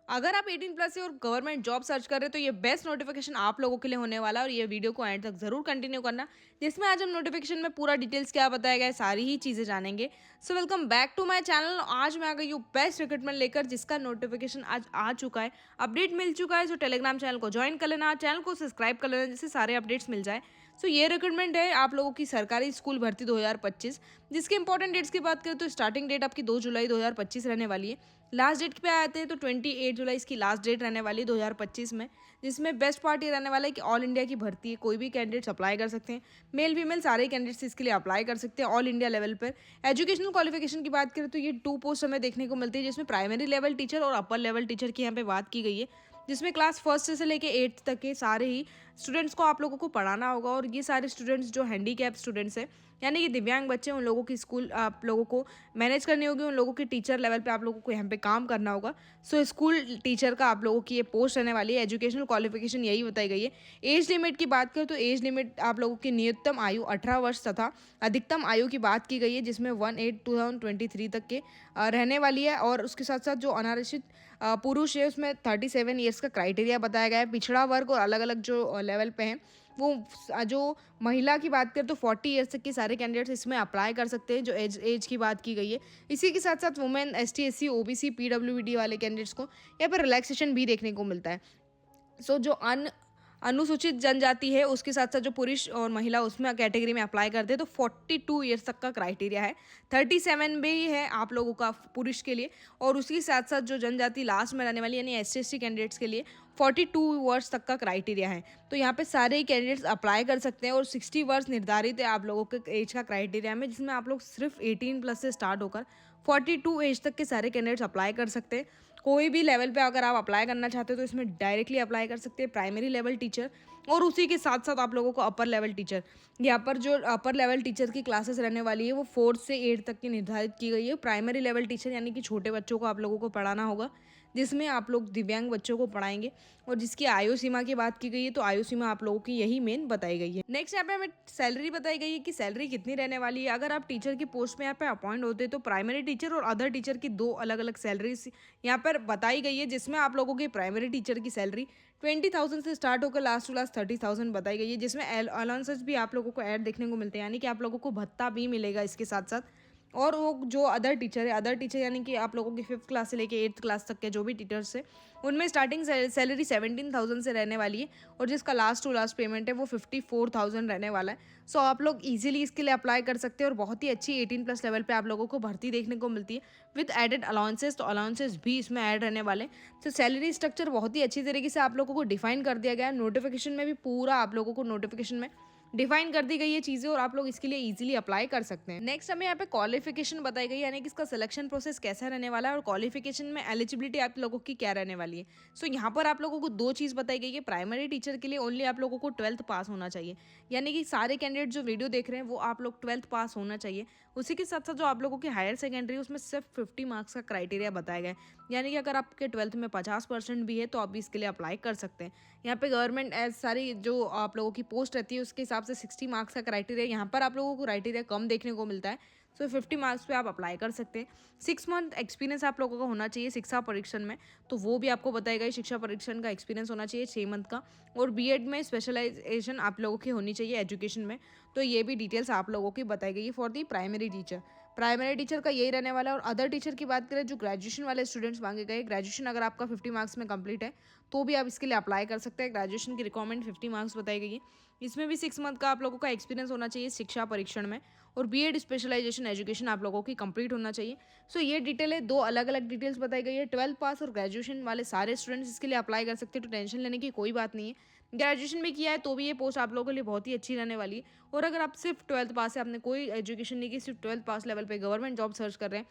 अगर आप 18 प्लस है और गवर्नमेंट जॉब सर्च कर रहे हो तो ये बेस्ट नोटिफिकेशन आप लोगों के लिए होने वाला है और ये वीडियो को एंड तक जरूर कंटिन्यू करना, जिसमें आज हम नोटिफिकेशन में पूरा डिटेल्स क्या बताया गया है सारी ही चीजें जानेंगे। So welcome back to my channel. आज मैं आ गई हूँ बेस्ट रिक्रूटमेंट लेकर, जिसका नोटिफिकेशन आज आ चुका है, अपडेट मिल चुका है। जो टेलीग्राम चैनल को ज्वाइन कर लेना, चैनल को सब्सक्राइब कर लेना, जिससे सारे अपडेट्स मिल जाए। सो ये रिक्रूटमेंट है आप लोगों की सरकारी स्कूल भर्ती 2025, जिसके इंपॉर्टेंट डेट्स की बात करें तो स्टार्टिंग डेट आपकी 2 जुलाई 2025 रहने वाली है। लास्ट डेट पे आते हैं तो 28 जुलाई इसकी लास्ट डेट रहने वाली है 2025 में, जिसमें बेस्ट पार्ट ये रहने वाला है कि ऑल इंडिया की भर्ती है, कोई भी कैंडिडेट्स अप्लाई कर सकते हैं। मेल फीमेल सारे कैंडिडेट्स इसके लिए अप्लाई कर सकते हैं ऑल इंडिया लेवल पर। एजुकेशनल क्वालिफिकेशन की बात करें तो ये 2 पोस्ट हमें देखने को मिलती है, जिसमें प्राइमरी लेवल टीचर और अपर लेवल टीचर की यहाँ पे बात की गई है, जिसमें क्लास फर्स्ट से लेके 8th तक के सारे ही स्टूडेंट्स को आप लोगों को पढ़ाना होगा। और ये सारे स्टूडेंट्स जो हैंडीकैप स्टूडेंट्स हैं, यानी कि दिव्यांग बच्चे, उन लोगों की स्कूल आप लोगों को मैनेज करनी होगी, उन लोगों की टीचर लेवल पे आप लोगों को यहाँ पे काम करना होगा। सो स्कूल टीचर का आप लोगों की ये पोस्ट रहने वाली है। एजुकेशनल क्वालिफिकेशन यही बताई गई है। एज लिमिट की बात करें तो एज लिमिट आप लोगों की न्यूनतम आयु 18 वर्ष तथा अधिकतम आयु की बात की गई है, जिसमें 1/8/2023 तक के रहने वाली है। और उसके साथ साथ जो अनारक्षित पुरुष है उसमें 37 ईयर्स का क्राइटेरिया बताया गया है। पिछड़ा वर्ग और अलग अलग जो लेवल पे हैं वो जो महिला की बात करें तो 40 ईयर्स तक के सारे कैंडिडेट्स इसमें अप्लाई कर सकते हैं, जो एज की बात की गई है। इसी के साथ साथ women, ST SC OBC PWD वाले कैंडिडेट्स को यहाँ पर रिलैक्सेशन भी देखने को मिलता है। सो जो अनुसूचित जनजाति है उसके साथ साथ जो पुरुष और महिला उसमें कैटेगरी में अप्लाई करते हैं तो 42 ईयर्स तक का क्राइटेरिया है। 37 भी है आप लोगों का पुरुष के लिए। और उसके साथ साथ जो जनजाति लास्ट में रहने वाली यानी SC ST कैंडिडेट्स के लिए 42 वर्ष तक का क्राइटेरिया है। तो यहाँ पे सारे ही कैंडिडेट्स अप्लाई कर सकते हैं। और 60 वर्ष निर्धारित है आप लोगों के एज का क्राइटेरिया में, जिसमें आप लोग सिर्फ 18 प्लस से स्टार्ट होकर 42 एज तक के सारे कैंडिडेट्स अप्लाई कर सकते हैं। कोई भी लेवल पे अगर आप अप्लाई करना चाहते हो तो इसमें डायरेक्टली अप्लाई कर सकते हैं, प्राइमरी लेवल टीचर और उसी के साथ साथ आप लोगों को अपर लेवल टीचर। यहाँ पर जो अपर लेवल टीचर की क्लासेस रहने वाली है वो 4 से 8 तक की निर्धारित की गई है। प्राइमरी लेवल टीचर यानी कि छोटे बच्चों को आप लोगों को पढ़ाना होगा, जिसमें आप लोग दिव्यांग बच्चों को पढ़ाएंगे। और जिसकी आयु सीमा की बात की गई है तो आयु सीमा आप लोगों की यही मेन बताई गई है। नेक्स्ट यहाँ पे हमें सैलरी बताई गई है कि सैलरी कितनी रहने वाली है। अगर आप टीचर की पोस्ट में यहाँ पे अपॉइंट होते हैं तो प्राइमरी टीचर और अदर टीचर की 2 अलग अलग सैलरीज यहाँ पर बताई गई है, जिसमें आप लोगों की प्राइमरी टीचर की सैलरी 20,000 से स्टार्ट होकर लास्ट टू लास्ट 30,000 बताई गई है, जिसमें अलाउंसेस भी आप लोगों को ऐड देखने को मिलते हैं, यानी कि आप लोगों को भत्ता भी मिलेगा इसके साथ साथ। और वो जो अदर टीचर है, अदर टीचर यानी कि आप लोगों की 5th क्लास से लेके 8th क्लास तक के जो भी टीचर्स है उनमें स्टार्टिंग सैलरी 17,000 से रहने वाली है। और जिसका लास्ट टू लास्ट पेमेंट है वो 54,000 रहने वाला है। सो आप लोग इजीली इसके लिए अप्लाई कर सकते हैं और बहुत ही अच्छी 18 प्लस लेवल पे आप लोगों को भर्ती देखने को मिलती है विद एडेड अलाउंसेस। तो अलाउंसेस भी इसमें ऐड रहने वाले। तो सैलरी स्ट्रक्चर बहुत ही अच्छी तरीके से आप लोगों को डिफाइन कर दिया गया है। नोटिफिकेशन में भी पूरा आप लोगों को नोटिफिकेशन में डिफाइन कर दी गई है चीज़ें और आप लोग इसके लिए इजीली अप्लाई कर सकते हैं। नेक्स्ट हमें यहाँ पे क्वालिफिकेशन बताई गई है, यानी कि इसका सिलेक्शन प्रोसेस कैसा रहने वाला है और क्वालिफिकेशन में एलिजिबिलिटी आप लोगों की क्या रहने वाली है। सो यहाँ पर आप लोगों को 2 चीज़ बताई गई है। प्राइमरी टीचर के लिए ओनली आप लोगों को 12th पास होना चाहिए, यानी कि सारे कैंडिडेट जो वीडियो देख रहे हैं वो आप लोग 12th पास होना चाहिए। उसी के साथ साथ जो आप लोगों की हायर सेकेंडरी उसमें सिर्फ 50 मार्क्स का क्राइटेरिया बताया गया है, यानी कि अगर आपके 12th में 50% भी है तो आप भी इसके लिए अप्लाई कर सकते हैं। यहाँ पे गवर्नमेंट एज सारी जो आप लोगों की पोस्ट रहती है उसके हिसाब से 60 मार्क्स का क्राइटेरिया, यहाँ पर आप लोगों को क्राइटेरिया कम देखने को मिलता है। सो 50 मार्क्स पे आप अप्लाई कर सकते हैं। 6 मंथ एक्सपीरियंस आप लोगों का होना चाहिए शिक्षा परीक्षण में, तो वो भी आपको बताया गया। शिक्षा परीक्षण का एक्सपीरियंस होना चाहिए 6 मंथ का। और बीएड में स्पेशलाइजेशन आप लोगों की होनी चाहिए एजुकेशन में। तो ये भी डिटेल्स आप लोगों की बताई गई है for the primary teacher. Primary teacher का यही रहने वाला है। और अदर टीचर की बात करें जो ग्रेजुएशन वाले स्टूडेंट्स मांगे गए, ग्रेजुएशन अगर आपका 50 मार्क्स में कंप्लीट है तो भी आप इसके लिए अप्लाई कर सकते हैं। ग्रेजुएशन की रिक्वायरमेंट 50 मार्क्स बताई गई है। इसमें भी 6 मंथ का आप लोगों का एक्सपीरियंस होना चाहिए शिक्षा परीक्षण में। और बीएड स्पेशलाइजेशन एजुकेशन आप लोगों की कंप्लीट होना चाहिए। सो ये डिटेल है, 2 अलग अलग डिटेल्स बताई गई है। 12th पास और ग्रेजुएशन वाले सारे स्टूडेंट्स इसके लिए अप्लाई कर सकते हैं, तो टेंशन लेने की कोई बात नहीं है। ग्रेजुएशन में किया है तो भी ये पोस्ट आप लोगों के लिए बहुत ही अच्छी रहने वाली है। और अगर आप सिर्फ 12th पास है, आपने कोई एजुकेशन नहीं की, सिर्फ 12th पास लेवल पे गवर्नमेंट जॉब सर्च कर रहे हैं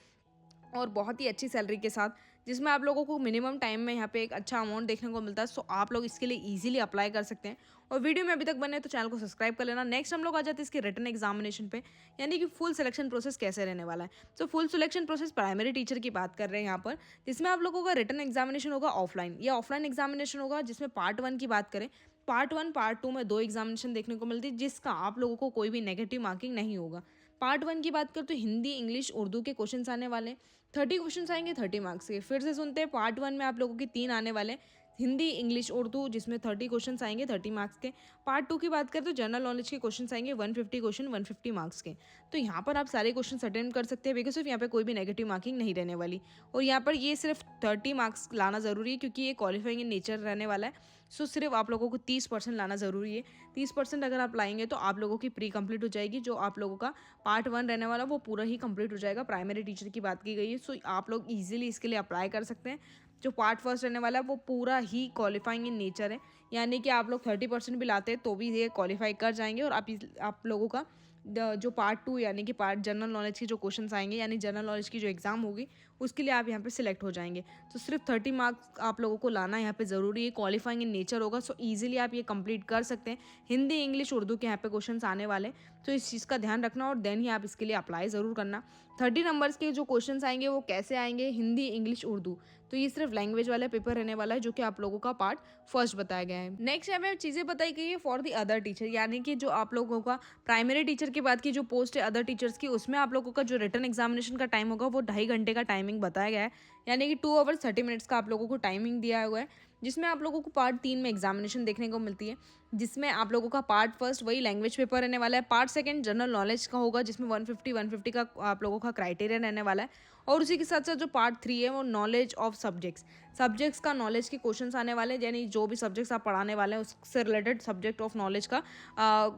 और बहुत ही अच्छी सैलरी के साथ, जिसमें आप लोगों को मिनिमम टाइम में यहाँ पे एक अच्छा अमाउंट देखने को मिलता है, सो आप लोग इसके लिए इजीली अप्लाई कर सकते हैं। और वीडियो में अभी तक बने तो चैनल को सब्सक्राइब कर लेना। नेक्स्ट हम लोग आ जाते हैं इसके रिटन एग्जामिनेशन पे, यानी कि फुल सिलेक्शन प्रोसेस कैसे रहने वाला है। So full selection process primary teacher की बात कर रहे हैं यहाँ पर, जिसमें आप लोगों का रिटन एग्जामिनेशन होगा ऑफलाइन। या ऑफलाइन एग्जामिनेशन होगा, जिसमें पार्ट 1 की बात करें, पार्ट 1 पार्ट 2 में 2 एग्जामिनेशन देखने को मिलती है, जिसका आप लोगों को कोई भी नेगेटिव मार्किंग नहीं होगा। पार्ट 1 की बात करें तो हिंदी, इंग्लिश, उर्दू के क्वेश्चंस आने वाले हैं। 30 क्वेश्चन आएंगे 30 मार्क्स के। फिर से सुनते हैं, पार्ट 1 में आप लोगों के 3 आने वाले हैं, हिंदी, इंग्लिश, उर्दू, जिसमें 30 क्वेश्चन आएंगे 30 मार्क्स के। पार्ट 2 की बात करें तो जनरल नॉलेज के क्वेश्चन आएंगे 150 क्वेश्चन 150 मार्क्स के। तो यहाँ पर आप सारे क्वेश्चन अटेम्प्ट कर सकते हैं, बिकॉज सिर्फ यहाँ पे कोई भी नेगेटिव मार्किंग नहीं रहने वाली। और यहाँ पर ये सिर्फ 30 मार्क्स लाना ज़रूरी है, क्योंकि ये क्वालिफाइंग इन नेचर रहने वाला है। सो सिर्फ आप लोगों को 30% लाना ज़रूरी है। 30% अगर आप लाएंगे तो आप लोगों की प्री कंप्लीट हो जाएगी। जो आप लोगों का पार्ट 1 रहने वाला वो पूरा ही कंप्लीट हो जाएगा। प्राइमरी टीचर की बात की गई है, सो आप लोग ईजिली इसके लिए अप्लाई कर सकते हैं। जो पार्ट 1 रहने वाला है वो पूरा ही क्वालिफाइंग इन नेचर है, यानी कि आप लोग 30% भी लाते हैं तो भी ये क्वालिफाई कर जाएंगे। और आप लोगों का जो पार्ट 2 यानी कि पार्ट जनरल नॉलेज के जो क्वेश्चंस आएंगे, यानी जनरल नॉलेज की जो एग्ज़ाम होगी, उसके लिए आप यहाँ पे सिलेक्ट हो जाएंगे। तो सिर्फ 30 मार्क्स आप लोगों को लाना यहाँ पे ज़रूरी है, क्वालिफाइंग इन नेचर होगा। सो ईजिली आप ये कंप्लीट कर सकते हैं। हिंदी, इंग्लिश, उर्दू के यहाँ पे क्वेश्चन आने वाले, तो इस चीज़ का ध्यान रखना और देन ही आप इसके लिए अप्लाई ज़रूर करना। 30 नंबर्स के जो क्वेश्चन आएंगे वो कैसे आएंगे, हिंदी, इंग्लिश, उर्दू, तो ये सिर्फ लैंग्वेज वाला पेपर रहने वाला है, जो कि आप लोगों का पार्ट 1 बताया गया है। नेक्स्ट यहाँ पे चीज़ें बताई गई है फॉर द अदर टीचर, यानी कि जो आप लोगों का प्राइमरी टीचर के बाद की जो पोस्ट है अदर टीचर्स की, उसमें आप लोगों का जो रिटन एग्जामिनेशन का टाइम होगा वो 2.5 घंटे का टाइमिंग बताया गया है, यानी कि 2 आवर्स 30 मिनट्स का आप लोगों को टाइमिंग दिया हुआ है। जिसमें आप लोगों को पार्ट 3 में एग्जामिनेशन देखने को मिलती है, जिसमें आप लोगों का पार्ट 1 वही लैंग्वेज पेपर रहने वाला है। पार्ट 2 जनरल नॉलेज का होगा, जिसमें 150 का आप लोगों का क्राइटेरिया रहने वाला है। और उसी के साथ साथ जो पार्ट 3 है वो नॉलेज ऑफ सब्जेक्ट्स का नॉलेज के क्वेश्चंस आने वाले हैं, यानी जो भी सब्जेक्ट्स आप पढ़ाने वाले हैं उससे रिलेटेड सब्जेक्ट ऑफ नॉलेज का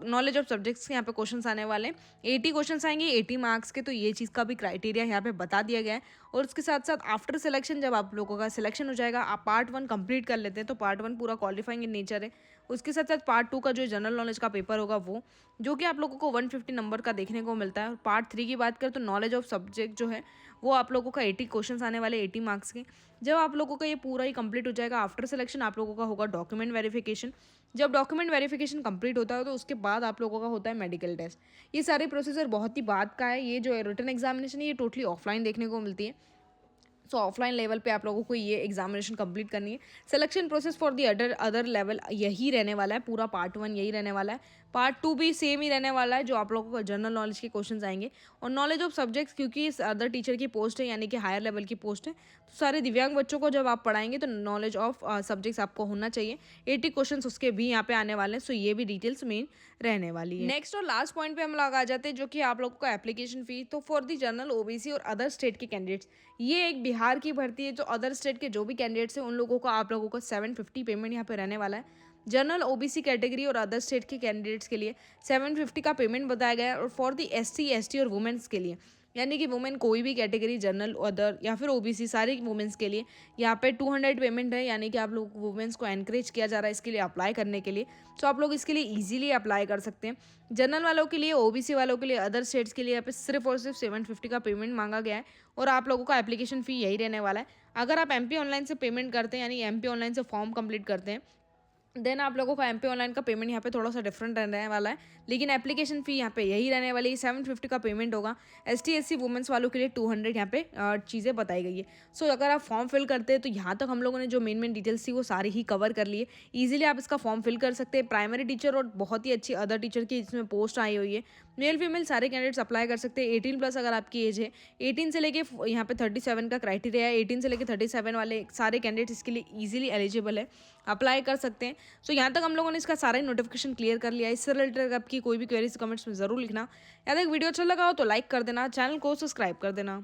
नॉलेज ऑफ सब्जेक्ट्स के यहाँ पे क्वेश्चंस आने वाले हैं। 80 क्वेश्चंस आएंगे 80 मार्क्स के, तो ये चीज़ का भी क्राइटेरिया यहाँ पे बता दिया गया है। और उसके साथ साथ आफ्टर सिलेक्शन, जब आप लोगों का सिलेक्शन हो जाएगा, आप पार्ट 1 कंप्लीट कर लेते हैं तो पार्ट 1 पूरा क्वालिफाइंग इन नेचर है। उसके साथ साथ पार्ट 2 का जो जनरल नॉलेज का पेपर होगा वो, जो कि आप लोगों को 150 नंबर का देखने को मिलता है। और पार्ट 3 की बात करें तो नॉलेज ऑफ सब्जेक्ट जो है वो आप लोगों का 80 क्वेश्चंस आने वाले 80 मार्क्स के। जब आप लोगों का ये पूरा ही कंप्लीट हो जाएगा, आफ्टर सिलेक्शन आप लोगों का होगा डॉक्यूमेंट वेरिफिकेशन। जब डॉक्यूमेंट वेरिफिकेशन कंप्लीट होता है तो उसके बाद आप लोगों का होता है मेडिकल टेस्ट। ये सारे प्रोसीजर बहुत ही बाद का है। ये जो रिटन एग्जामिनेशन है ये टोटली ऑफलाइन देखने को मिलती है। सो ऑफलाइन लेवल पे आप लोगों को ये एग्जामिनेशन कंप्लीट करनी है। Selection process for the other level यही रहने वाला है, पूरा पार्ट 1 यही रहने वाला है। पार्ट 2 भी सेम ही रहने वाला है, जो आप लोगों को जनरल नॉलेज के क्वेश्चंस आएंगे। और नॉलेज ऑफ सब्जेक्ट्स, क्योंकि इस अदर टीचर की पोस्ट है, यानी कि हायर लेवल की पोस्ट है, तो सारे दिव्यांग बच्चों को जब आप पढ़ाएंगे तो नॉलेज ऑफ सब्जेक्ट्स आपको होना चाहिए। 80 क्वेश्चन उसके भी यहाँ पे आने वाले हैं। सो ये भी डिटेल्स मेन रहने वाली है। नेक्स्ट और लास्ट पॉइंट पे हम लोग आ जाते हैं, जो कि आप लोगों का एप्लीकेशन फी। तो फॉर दी जनरल, ओबीसी और अदर स्टेट के कैंडिडेट्स, ये एक बिहार की भर्ती है। जो अदर स्टेट के जो भी कैंडिडेट्स हैं उन लोगों का आप लोगों को 750 पेमेंट यहाँ पे रहने वाला है। जनरल, ओबीसी कैटेगरी और अदर स्टेट के कैंडिडेट्स के लिए 750 का पेमेंट बताया गया है। और फॉर दी एससी, एसटी और वुमेन्स के लिए, यानी कि वुमेन कोई भी कैटेगरी, जनरल, अदर या फिर ओबीसी, सारे वुमेन्स के लिए यहाँ पे 200 पेमेंट है। यानी कि आप लोग वुमेन्स को एनकरेज किया जा रहा है इसके लिए अप्लाई करने के लिए। तो आप लोग इसके लिए इजीली अप्लाई कर सकते हैं। जनरल वालों के लिए, ओबीसी वालों के लिए, अदर स्टेट्स के लिए यहाँ पे सिर्फ और सिर्फ 750 का पेमेंट मांगा गया है। और आप लोगों का एप्लीकेशन फ़ी यही रहने वाला है। अगर आप एमपी ऑनलाइन से पेमेंट करते हैं, यानी एमपी ऑनलाइन से फॉर्म कंप्लीट करते हैं, देन आप लोगों का एमपी ऑनलाइन का पेमेंट यहाँ पे थोड़ा सा डिफरेंट रहने वाला है, लेकिन एप्लीकेशन फ़ी यहाँ पे यही रहने वाली है। 750 का पेमेंट होगा। एसटी, एससी, वुमेंस वालों के लिए 200 यहाँ पे चीज़ें बताई गई है। सो अगर आप फॉर्म फिल करते हैं तो यहाँ तक हम लोगों ने जो मेन डिटेल्स थी वो सारी ही कवर कर लिए। ईजिली आप इसका फॉर्म फिल कर सकते हैं। प्राइमरी टीचर और बहुत ही अच्छी अदर टीचर की इसमें पोस्ट आई हुई है। मेल फीमेल सारे कैंडिडेट्स अप्लाई कर सकते हैं। 18+ अगर आपकी एज है, 18 से लेके यहाँ पे 37 का क्राइटेरिया है। 18 से लेके 37 वाले सारे कैंडिडेट्स इसके लिए ईजिली एलिजिबल है, अप्लाई कर सकते हैं। सो यहाँ तक हम लोगों ने इसका सारा नोटिफिकेशन क्लियर कर लिया है। इससे रिलेटेड आपकी कोई भी क्वेरीज कमेंट्स में ज़रूर लिखना। या तक वीडियो अच्छा लगा हो तो लाइक कर देना, चैनल को सब्सक्राइब कर देना।